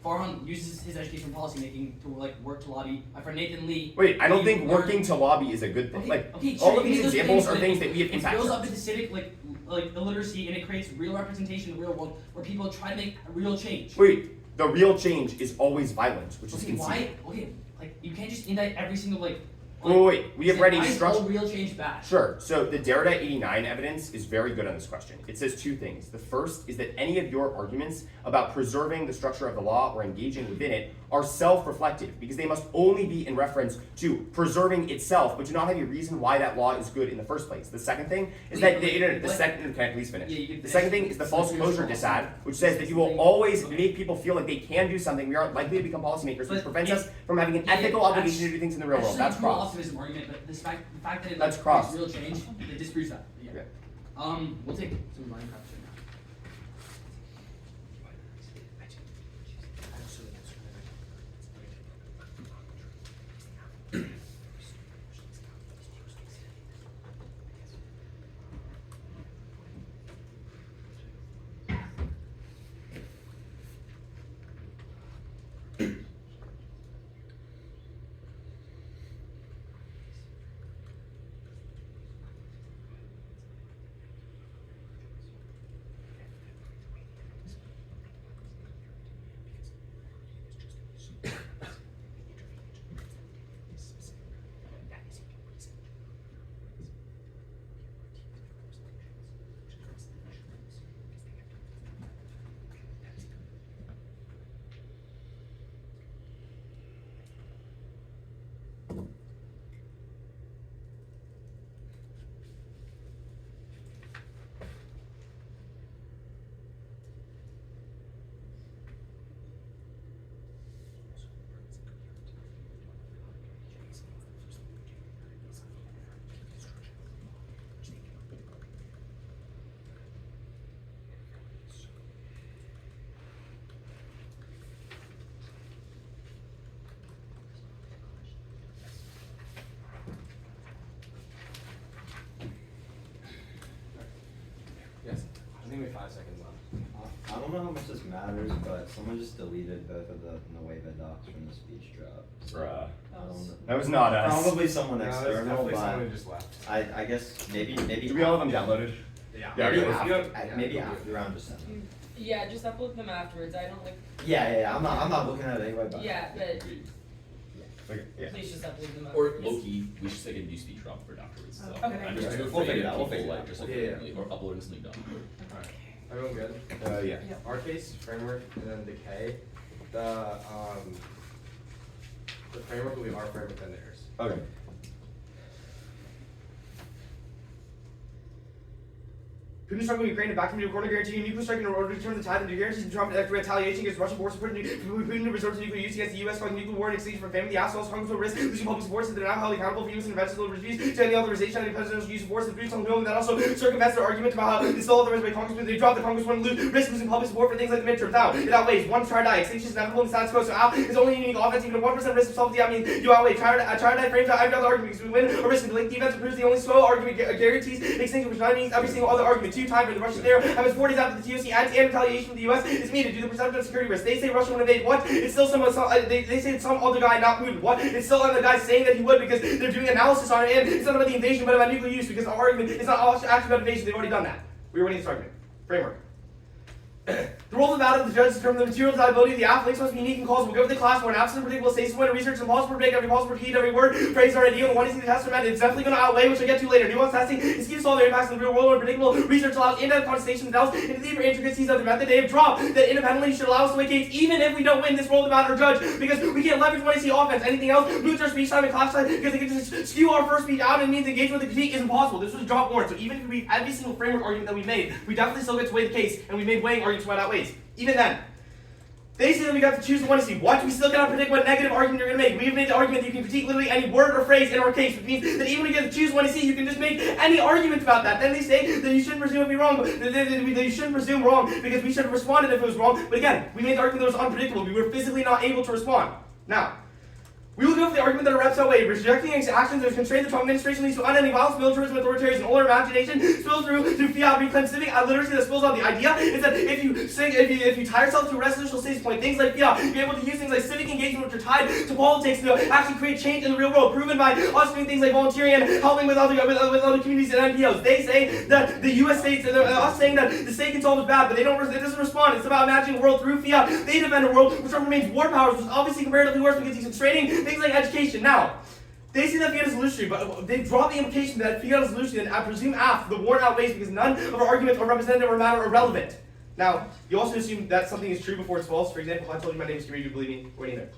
Farhan uses his education from policy making to like work to lobby. My friend Nathan Lee. Wait, I don't he think learned- working to lobby is a good thing. Okay, Like, okay, all sure, of these those examples are but things that we have it impact spills on. up into civic like illiteracy, and it creates real representation in the real world where people try to make a real change. Wait, the real change is always violent, which is Okay, conceded. why? Okay, like you can't just indict every single like. Wait, we have read a why is structure. all real change bad? Sure. So the Derrida 89 evidence is very good on this question. It says two things. The first is that any of your arguments about preserving the structure of the law or engaging within it are self-reflective because they must only be in reference to preserving itself, but do not have a reason why that law is good in the first place. The second thing is that the second. Can I please finish? Yeah, you can The finish. second thing is the false closure dissad, which says that you will always make people feel like they can do something. We aren't likely to become policymakers, which But prevents it- us from having an yeah, ethical that's- obligation to do things in the real world. That's a true cross. optimism argument, but the fact that it That's like, cross. creates real change, it disproves that. Yeah. Yeah. We'll take some Minecraft shit now. Yes. I think we have 5 seconds left. I don't know how much this matters, but someone just deleted both of the Nueva docs from the speech drop. Bruh. I don't know. That was not us. Probably someone No, it's external, definitely but someone who just left. I guess maybe Do we all have them downloaded? Yeah. Yeah, maybe okay. after, maybe after round just send them. Yeah, just upload them afterwards. I don't like. Yeah. I'm not looking at it anyway, but Yeah, but Okay, yeah. please just upload them Or afterwards. low-key, we should take a new speech drop for it afterwards. So Okay. I'm just too We'll afraid figure it of out, we'll people figure it like out. just like Yeah. or uploading something dumb. Alright. Everyone good? Yeah. Our case, framework, and then decay. The framework will be our framework and theirs. Okay. Putin struck with Ukraine and back from the corner guaranteeing nuclear strike in order to turn the tide of the guarantees and Trump after retaliation against Russian forces Putin to resort to nuclear use against the U.S. causing nuclear war and exchange from family. The assholes Congress will risk losing public support so they're not held accountable for use and eventually refuse to any authorization of the president's use of force. The briefs on that also circumvents their argument about how it's all authorized by Congress, but they drop the Congress wouldn't risk losing public support for things like the midterms. Now, it outweighs one try die. Extinction is inevitable in the status quo, so Al is only unique offense, even a 1% risk of self-defeat. I mean, you outweigh try die frames out every other argument because we win or risk the defense proves the only slow argument guarantees extinction, which not means every single other argument. 2 times the Russians there happens 4 days after the TOC and retaliation from the US is needed due to the perception of security risk. They say Russia would invade. What? It's still they say it's some other guy, not Putin. What? It's still other guy saying that he would because they're doing analysis on it, and it's not about the invasion, but about nuclear use because our argument is not actually about invasion. They've already done that. We were winning this argument. Framework. The role of the battle of the judge determines the material reliability of the athletes must be unique and causal. We'll go with the class where an absolute predictable stasis point of research is impossible to predict every possible repeat, every word, phrase, or idea. And one is the test method. It's definitely going to outweigh, which I'll get to later. Nuanced testing is key to solve their impacts in the real world where predictable research allows in-depth contestation and delves into the deeper intricacies of the method they have dropped that independently should allow us to win games even if we don't win this role of the battle or judge because we can't leverage when I see offense. Anything else moves our speech time and class time because they can just skew our first speech out and means engagement with the critique is impossible. This was drop warrant. So even if we every single framework argument that we made, we definitely still get to weigh the case and we made weighing arguments why that weighs. Even then. They say that we got to choose the one to see. What? We still cannot predict what negative argument you're going to make. We've made the argument that you can critique literally any word or phrase in our case, which means that even when you get to choose one to see, you can just make any argument about that. Then they say that you shouldn't presume it be wrong, that you shouldn't presume wrong because we should have responded if it was wrong. But again, we made the argument that it was unpredictable. We were physically not able to respond. Now, we will go for the argument that our reps outweigh. Rejecting actions that constrain the Trump administration leads to unending violence, militarism, authoritarianism, and all our imagination spills through fiat, reclaim civic literacy that spills on. The idea is that if you tie yourself to a resolutional stasis point, things like fiat, you'll be able to use things like civic engagement, which are tied to politics, to actually create change in the real world, proven by us doing things like volunteering and helping with other communities and NPOs. They say that the U.S. states, us saying that the state can solve is bad, but it doesn't respond. It's about imagining a world through fiat. They defend a world which remains war powers, which is obviously comparatively worse because he's constraining things like education. Now, they say that fiat is illusory, but they draw the implication that fiat is illusory, and I presume after the warrant outweighs because none of our arguments are representative or matter or relevant. Now, you also assume that something is true before it's false. For example, I told you my name is Gary, you believe me, or neither.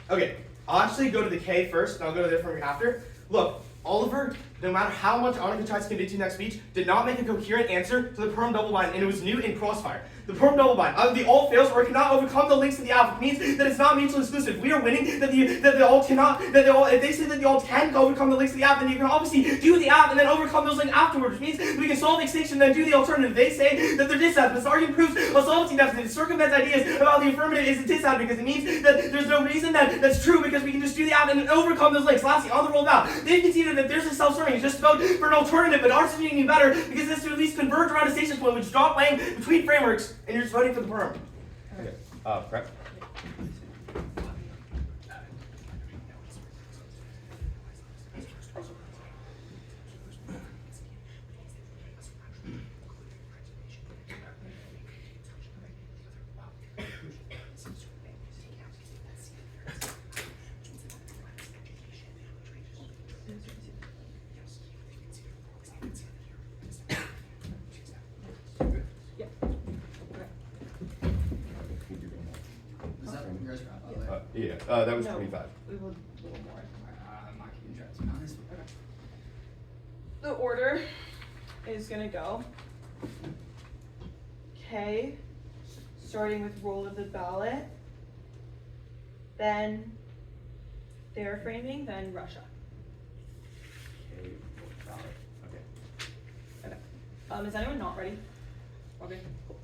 Okay, I'll actually go to the K first, and I'll go to the framework after. Look, Oliver, no matter how much Annika tries to convince you next speech, did not make a coherent answer to the perm double bind, and it was new in Crossfire. The perm double bind. Either the all fails or it cannot overcome the links to the alpha. It means that it's not mutually exclusive. We are winning that the all cannot, if they say that the all can overcome the links to the app, then you can obviously do the app and then overcome those links afterwards, which means we can solve the extinction and then do the alternative. They say that they're disad, but this argument proves a solvency deficit. It circumvents ideas about the affirmative is a disad because it means that there's no reason that's true because we can just do the app and then overcome those links. Lastly, on the roll out, they've conceded that there's a self-serving. It's just about for an alternative, but ours is doing better because this to at least converge around a stasis point, which drop weighing between frameworks, and you're just voting for the perm. Okay. Prep. Yeah, that was 25. We will a little more. I'm not keeping track, to be honest. Okay. The order is gonna go K, starting with roll of the ballot, then their framing, then Russia. Okay, ballot. Okay. Is anyone not ready? Okay, cool.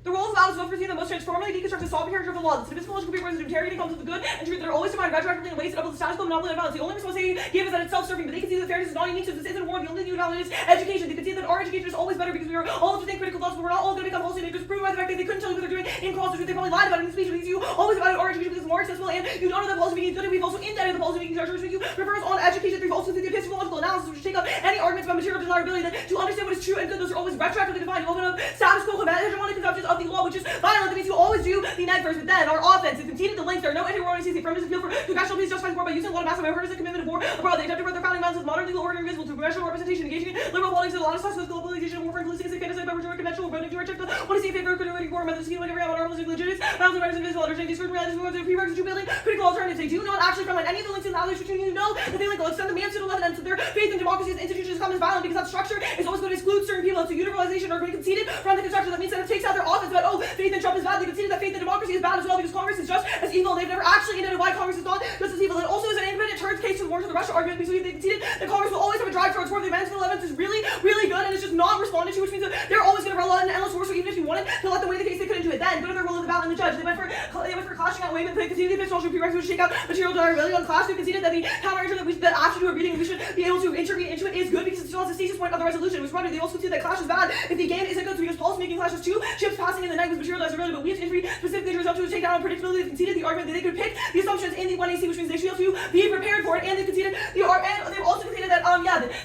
The role of the ballot is to oversee the most transformatively deconstructed sovereign character of the law. The statistical logical papers of interrogation comes with the good and truth that are always defined retroactively in ways that uphold the status quo monopoly and violence. The only responsibility given is that it's self-serving, but they can see that fairness is not unique to this isn't war. The only new value is education. They can see that our education is always better because we are all of the same critical thoughts, but we're not all going to become policymakers. Proven by the fact that they couldn't tell you what they're doing in cross the truth. They probably lied about it in the speech because you always evaluate our education because it's more accessible and you don't know that policy making is good. And we've also indebted the policy making structure which you refers on education. We've also through the epistemological analysis which take up any arguments about material desirability that to understand what is true and good, those are always retroactively defined. You open up status quo hegemonic conceptions of the law, which is violent. That means you always do the net first, but then our offense is conceded the links. There are no anti-war organizations. Fremd is appeal for congressional peace, justifies war by using a lot of massive members and commitment of war abroad. They attempt to run their founding mountains of modern legal order invisible to congressional representation, engaging in liberal politics and a lot of with globalization and war for inclusive fantasy by virtue of conventional voting to reject the what is the favor of creating war methods scheme like every hour is legitimate. Not the rights invisible understanding these realities of prerequisites to building critical alternatives. They do not actually from any of the links in the allies between you know that they like will extend the man to the left and their faith in democracy as institutions come as violent because that structure is always going to exclude certain people. So universalization are going to conceded from the construction. That means that it takes out their offense about faith in Trump is bad. They conceded that faith in democracy is bad as well because Congress is just as evil. They've never actually indicated why Congress is not just as evil. It also is an independent turns case to the war to the Russia argument because they conceded that Congress will always have a drive towards war. The advancement of evidence is really, really good and it's just not responded to, which means that they're always going to rely on an endless war. So even if you wanted to let them win the case, they couldn't do it then. then go to their role of the ballot and the judge. They went for clashing out Wayman, they conceded the epistemological prerequisites to shake out material deniability on class. We conceded that the counter-interp that after do a reading we should be able to intervene into it is good because it still has a stasis point of the resolution. It was running. They also conceded that clash is bad if the game isn't good, so because policy making clash is two ships passing in the night with material deniability, but we have to intervene specifically to result to take down unpredictability. They conceded the argument that they could pick the assumptions in the 1AC, which means they should be able to be prepared for it, and they conceded and they've also conceded that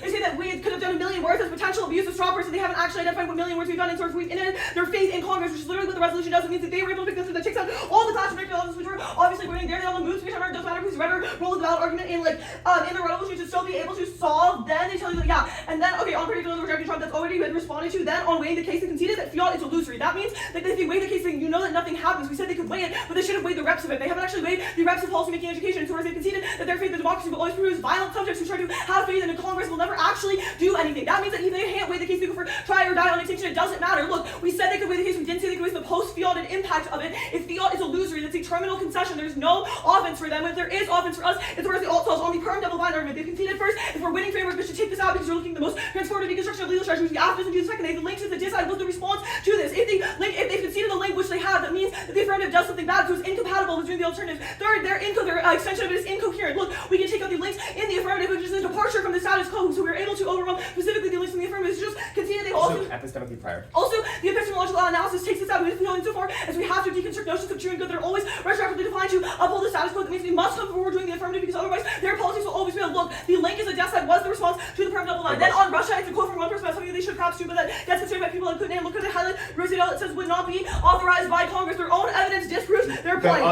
they say that we could have done a million words as potential abuse of straw person. They haven't actually identified what million words we've done, and sort of we've ended their faith in Congress, which is literally what the resolution does. It means that they were able to pick this that takes out all the clash of elements which were obviously running there. They all the moves, which it doesn't matter who's read or roll of the ballot argument in in the rebuttals, you should still be able to solve. Then they tell you that and then on predictable rejecting Trump that's already been responded to. Then on weighing the case, they conceded that fiat is illusory. That means that if they weigh the case, then you know that nothing happens. We said they could weigh it, but they should have weighed the reps of it. They haven't actually weighed the reps of policy-making education. So as they conceded that their faith in democracy will always produce violent subjects who try to have faith in a Congress will never actually do anything. That means that even they can't weigh the case, they go for try or die on extinction. It doesn't matter. Look, we said they could weigh the case. We didn't say they could weigh the post-fiat and impact of it. If fiat is illusory, that's a terminal concession. There's no offense for them. If there is offense for us, it's whereas the alt cells on the perm double blind argument. They've conceded first. If we're winning framework, we should take this out because we're looking at the most transformative deconstruction of legal strategy. The after doesn't do the second. They have the link to the decide what the response to this. If they've conceded the link which they have, that means that the affirmative does something bad, so it's incompatible between the alternatives. Third, their extension of it is incoherent. Look, we can take out the links in the affirmative, which is a departure from the status quo, so we were able to overwhelm specifically the links in the affirmative. Just conceded they also epistemically prior. Also, the epistemological analysis takes this out. We have to know insofar as we have to deconstruct notions of true and good that are always retroactively defined to uphold the status quo. That means we must come forward doing the affirmative because otherwise their politics will always fail. Look, the link is a death side was the response to the perm double line. Then on Russia, it's a quote from one person about something that they should perhaps do, but that gets considered by people like Putin. Look at the highlight Roosevelt. It says would not be authorized by Congress. Their own evidence disproves their point.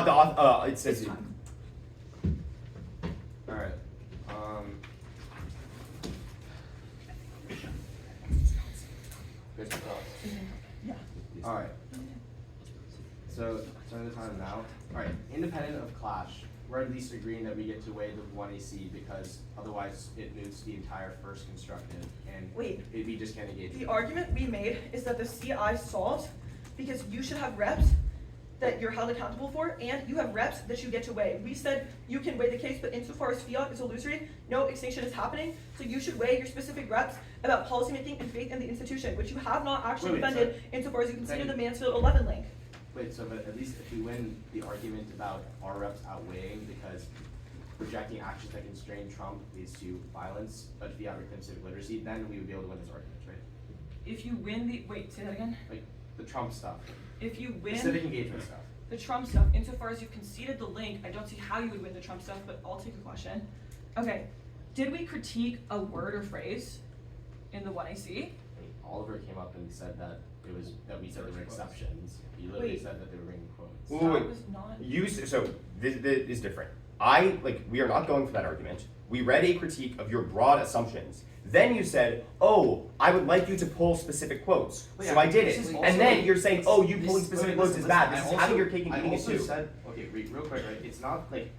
It says. Alright. Good to talk. Yeah. Alright. So, turn the time now. Alright, independent of clash, we're at least agreeing that we get to weigh the 1AC because otherwise it moves the entire first constructive and Wait. we just can't engage. The argument we made is that the CI solves because you should have reps that you're held accountable for, and you have reps that you get to weigh. We said you can weigh the case, but insofar as fiat is illusory, no extinction is happening, so you should weigh your specific reps about policymaking and faith in the institution, which you have not actually defended insofar as you consider the Mansfield 11 link. Wait, so but at least if we win the argument about our reps outweighing because projecting actions that constrain Trump leads to violence, but fiat reclaims civic literacy, then we would be able to win this argument, right? If you win the, wait, say that again? Like the Trump stuff. If you The win civic engagement stuff. the Trump stuff, insofar as you've conceded the link, I don't see how you would win the Trump stuff, but I'll take a question. Okay, did we critique a word or phrase in the 1AC? Oliver came up and said that we said there were exceptions. He literally Wait. said that they were bringing quotes. Wait. That was not. So this is different. We are not going for that argument. We read a critique of your broad assumptions. Then you said, oh, I would like you to pull specific quotes. Well, So yeah, I did this it. is And also- then you're saying, oh, you This- pulling specific wait, quotes listen, is bad. listen, This I is having also- your cake and I eating it also too. said, okay, real quick, right? It's not like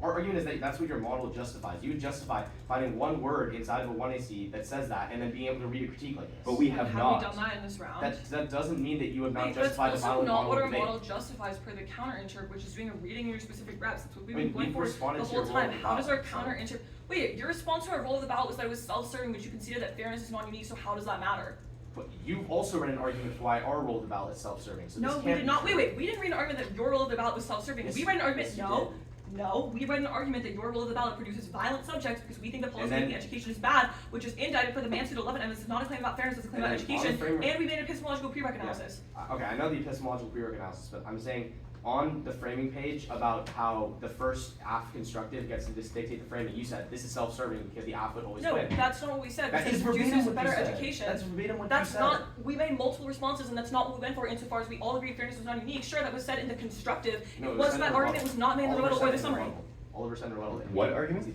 our argument is that that's what your model justifies. You would justify finding one word inside of a 1AC that says that and then being able to read a critique like this. But we have Have not. we done that in this round? That doesn't mean that you have not Wait, that's justified the also violent not model what our debate. model justifies per the counter-interp, which is doing a reading in your specific reps. That's what we've I mean, been going we've for responded the to whole your time. role of How does our ballot, so- counter-interp? Wait, your response to our role of the ballot was that it was self-serving, which you consider that fairness is non-unique. So how does that matter? But you've also read an argument for why our role of the ballot is self-serving. So No, this we can't did be not. true. Wait. We didn't read an argument that your role of the ballot was self-serving. Yes, We read an argument. yes, you No. No, we read an argument that your role of the ballot produces violent subjects because we think that And policymaking then- education is bad, which is indicted for the Mansfield 11, and this is not a claim about fairness, it's a claim And about then on the education. framework- And we made an epistemological prereq analysis. Okay, I know the epistemological prereq analysis, but I'm saying on the framing page about how the first AF constructive gets to dictate the framing, you said this is self-serving because the AF would always No, win. that's not what we said. That We is said it verbatim produces what you better said. education. That's verbatim what That's you said. not. We made multiple responses, and that's not what we went for. Insofar as we all agree fairness was not unique. Sure, that was said in the constructive. No, It it was said that in the argument rebuttal. was not made in the rebuttal or the summary. Oliver said in the rebuttal. and What we- argument?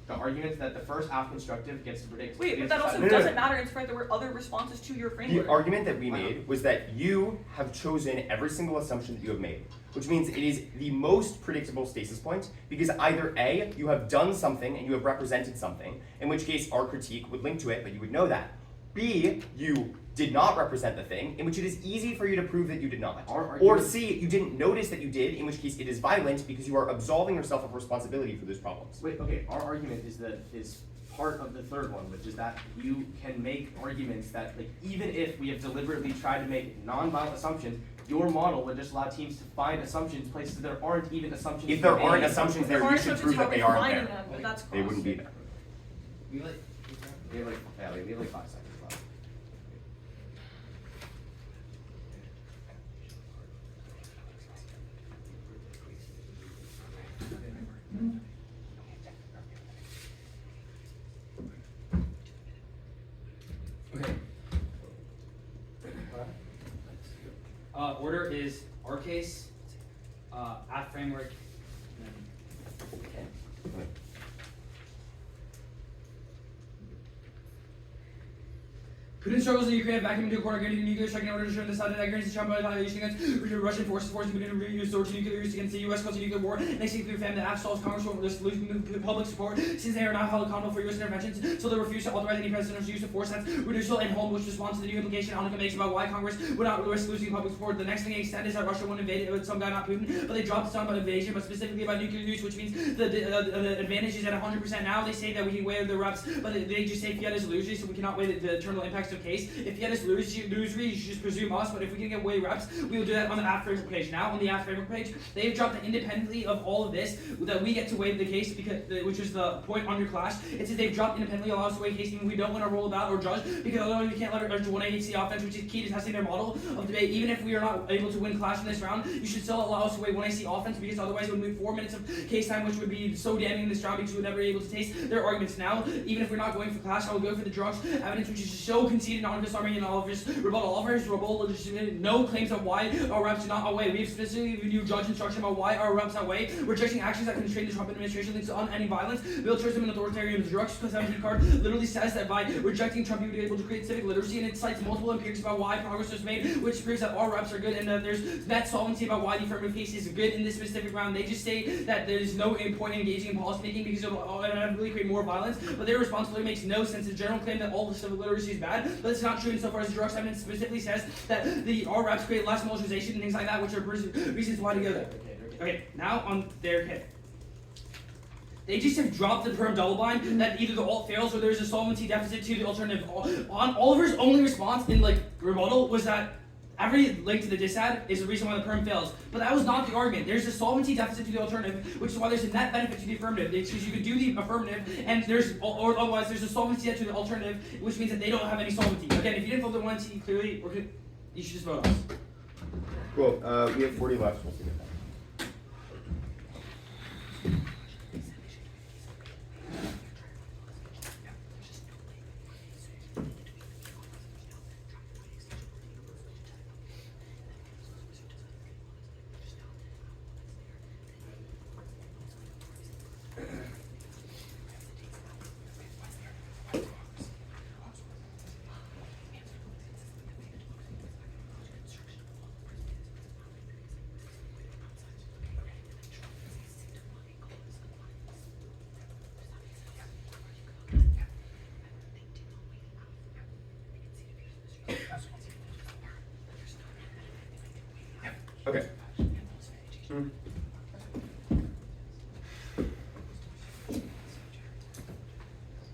The argument that the first AF constructive gets to predict. Wait, but that also No. doesn't matter. Insofar as there were other responses to your framework. The argument that we made was that you have chosen every single assumption that you have made, which means it is the most predictable stasis point because either A, you have done something and you have represented something, in which case our critique would link to it, but you would know that. B, you did not represent the thing, in which it is easy for you to prove that you did not. Our Or argument- C, you didn't notice that you did, in which case it is violent because you are absolving yourself of responsibility for those problems. Wait, okay, our argument is part of the third one, which is that you can make arguments that, like, even if we have deliberately tried to make non-violent assumptions, Your model would just allow teams to find assumptions places there aren't even assumptions. If there to be aren't made. assumptions There there, are you should assumptions prove how that they we're aren't finding there. them, but that's They wouldn't be there. We have like 5 seconds left. Okay. Order is our case, at framework, and then Putin struggles in Ukraine, vacuum into a corner, getting nuclear strike in order to turn the side of Ukraine to Trump by retaliation against Russian forces forcing Putin to use sword to nuclear use against the U.S. causing nuclear war. Next week, through Fremd, the app stalls Congress over this losing public support since they are not held accountable for U.S. interventions, so they refuse to authorize any president's use of force. That's Reducial and Home, which responds to the new implication Annika makes about why Congress would not risk losing public support. The next thing they extend is that Russia won't invade it with some guy, not Putin, but they dropped the song about invasion, but specifically about nuclear use, which means the advantage is at 100% now. They say that we can weigh the reps, but they just say fiat is illusory, so we cannot weigh the internal impacts of case. If fiat is illusory, you should just presume us, but if we can get way reps, we will do that on the app framework page. Now, on the app framework page, they've dropped that independently of all of this, that we get to weigh the case, because which is the point on your clash. It says they've dropped independently, allow us to weigh case, even we don't want to roll about or judge, because otherwise we can't leverage 180 offense, which is key to testing their model of debate. Even if we are not able to win clash in this round, you should still allow us to weigh 180 offense, because otherwise it would move 4 minutes of case time, which would be so damning in this round, because we would never be able to taste their arguments. Now, even if we're not going for clash, I will go for the drugs evidence, which is so conceded on this army and all of his rebuttal. All of his rebuttal legitimate, no claims of why our reps do not outweigh. We have specifically reviewed judge instruction about why our reps outweigh, rejecting actions that constrain the Trump administration links to unending violence, militarism and authoritarian. The drugs 17 card literally says that by rejecting Trump, you would be able to create civic literacy, and it cites multiple empirics about why progress was made, which proves that our reps are good, and that there's net solvency about why the affirmative case is good in this specific round. They just say that there's no point in engaging in policy making because it'll inevitably create more violence, but their responsibility makes no sense. The general claim that all the civic literacy is bad, but it's not true insofar as the drugs evidence specifically says that our reps create less militarization and things like that, which are reasons why to go there. Okay, now on their hit. They just have dropped the perm double bind that either the alt fails or there's a solvency deficit to the alternative. On Oliver's only response in rebuttal was that every link to the disad is the reason why the perm fails. But that was not the argument. There's a solvency deficit to the alternative, which is why there's a net benefit to the affirmative. It's because you could do the affirmative, and or otherwise there's a solvency to the alternative, which means that they don't have any solvency. Again, if you didn't vote the 1C clearly, you should just vote us. Cool. We have 40 left. We'll see it. Okay.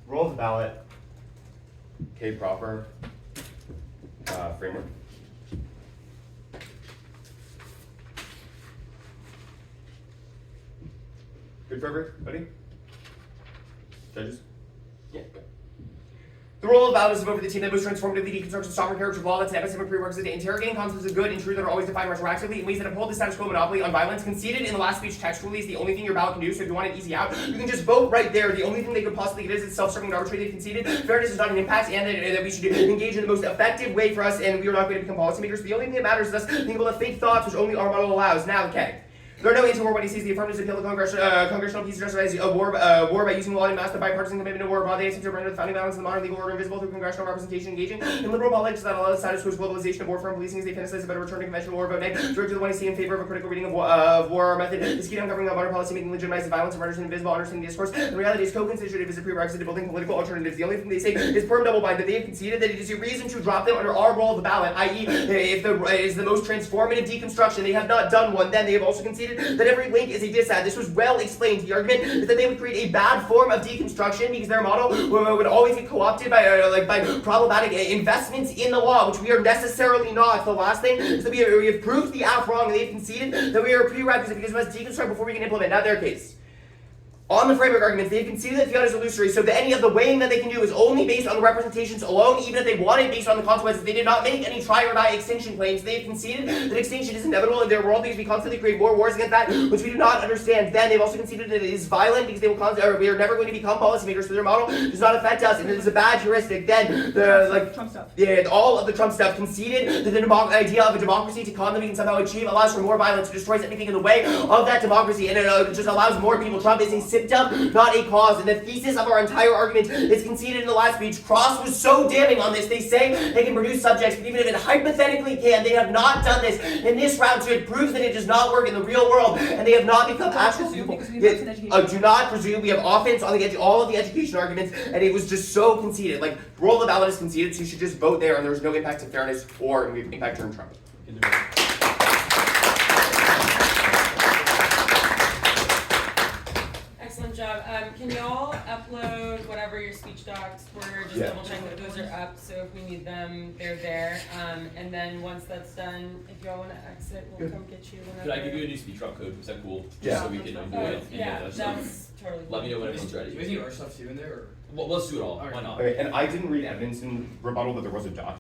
Roll the ballot. K proper. Framework. Good for everybody? Judges? Yeah. The role of ballot is to vote for the team that most transformatively deconstructs the sovereign character of law that's an epistemic prerequisite to interrogating concepts of good and truth that are always defined retroactively in ways that uphold the status quo monopoly on violence. Conceded in the last speech textually is the only thing your ballot can do, so if you want an easy out, you can just vote right there. The only thing they could possibly get is self-serving and arbitrary. They've conceded fairness is not an impact, and that we should engage in the most effective way for us, and we are not going to become policymakers. So the only thing that matters is us thinking about the fake thoughts, which only our model allows. Now, okay. There are no anti-war when he sees the affirmatives appeal to congressional peace justifies war by using law to mask the bipartisan commitment to war abroad. They attempt to render the founding balance of the modern legal order invisible through congressional representation, engaging in liberal politics that allow the status quo's globalization of war from policing as they fantasize about a return to conventional war vote. Direct to the one in favor of a critical reading of war method. This key to uncovering of modern policy making legitimizes violence and renders it invisible, understanding discourse. The reality is co-constitutive is a prerequisite to building political alternatives. The only thing they say is perm double bind, that they have conceded that it is a reason to drop them under our role of the ballot, i.e. if the is the most transformative deconstruction. They have not done one, then they have also conceded conceded that every link is a diss ad. This was well explained. The argument is that they would create a bad form of deconstruction because their model would always get co-opted by problematic investments in the law, which we are necessarily not. The last thing is that we have proved the app wrong, and they've conceded that we are a prerequisite because we must deconstruct before we can implement. Not their case. On the framework arguments, they've conceded that fiat is illusory, so that any of the weighing that they can do is only based on the representations alone, even if they want it based on the consequences. They did not make any try or die extinction claims. They've conceded that extinction is inevitable in their world because we constantly create more wars against that, which we do not understand. Then they've also conceded that it is violent because they will we are never going to become policymakers, so their model does not affect us, and it is a bad heuristic. Then Trump stuff. Yeah, all of the Trump stuff conceded that the idea of a democracy to come that we can somehow achieve allows for more violence, it destroys anything in the way of that democracy, and it just allows more people. Trump is a symptom, not a cause, and the thesis of our entire argument is conceded in the last speech. Cross was so damning on this. They say they can produce subjects, but even if it hypothetically can, they have not done this in this round, so it proves that it does not work in the real world, and they have not become actual people. Do not presume. We have offense on the all of the education arguments, and it was just so conceded. Like, roll the ballot is conceded, so you should just vote there, and there's no impact to fairness or impact to Trump. Excellent job. Can y'all upload whatever your speech docs were? Just double check that those are up. So if we need them, they're there. And then once that's done, if y'all want to exit, we'll come get you. Could I give you a new speech drop code? Is that cool? Yeah. So we can avoid any Yeah, of that stuff. that's totally cool. Let me know when everyone's ready. Do we need our stuff too in there? Or? Well, let's do it all. Why not? Okay, and I didn't read evidence in rebuttal that there was a doc.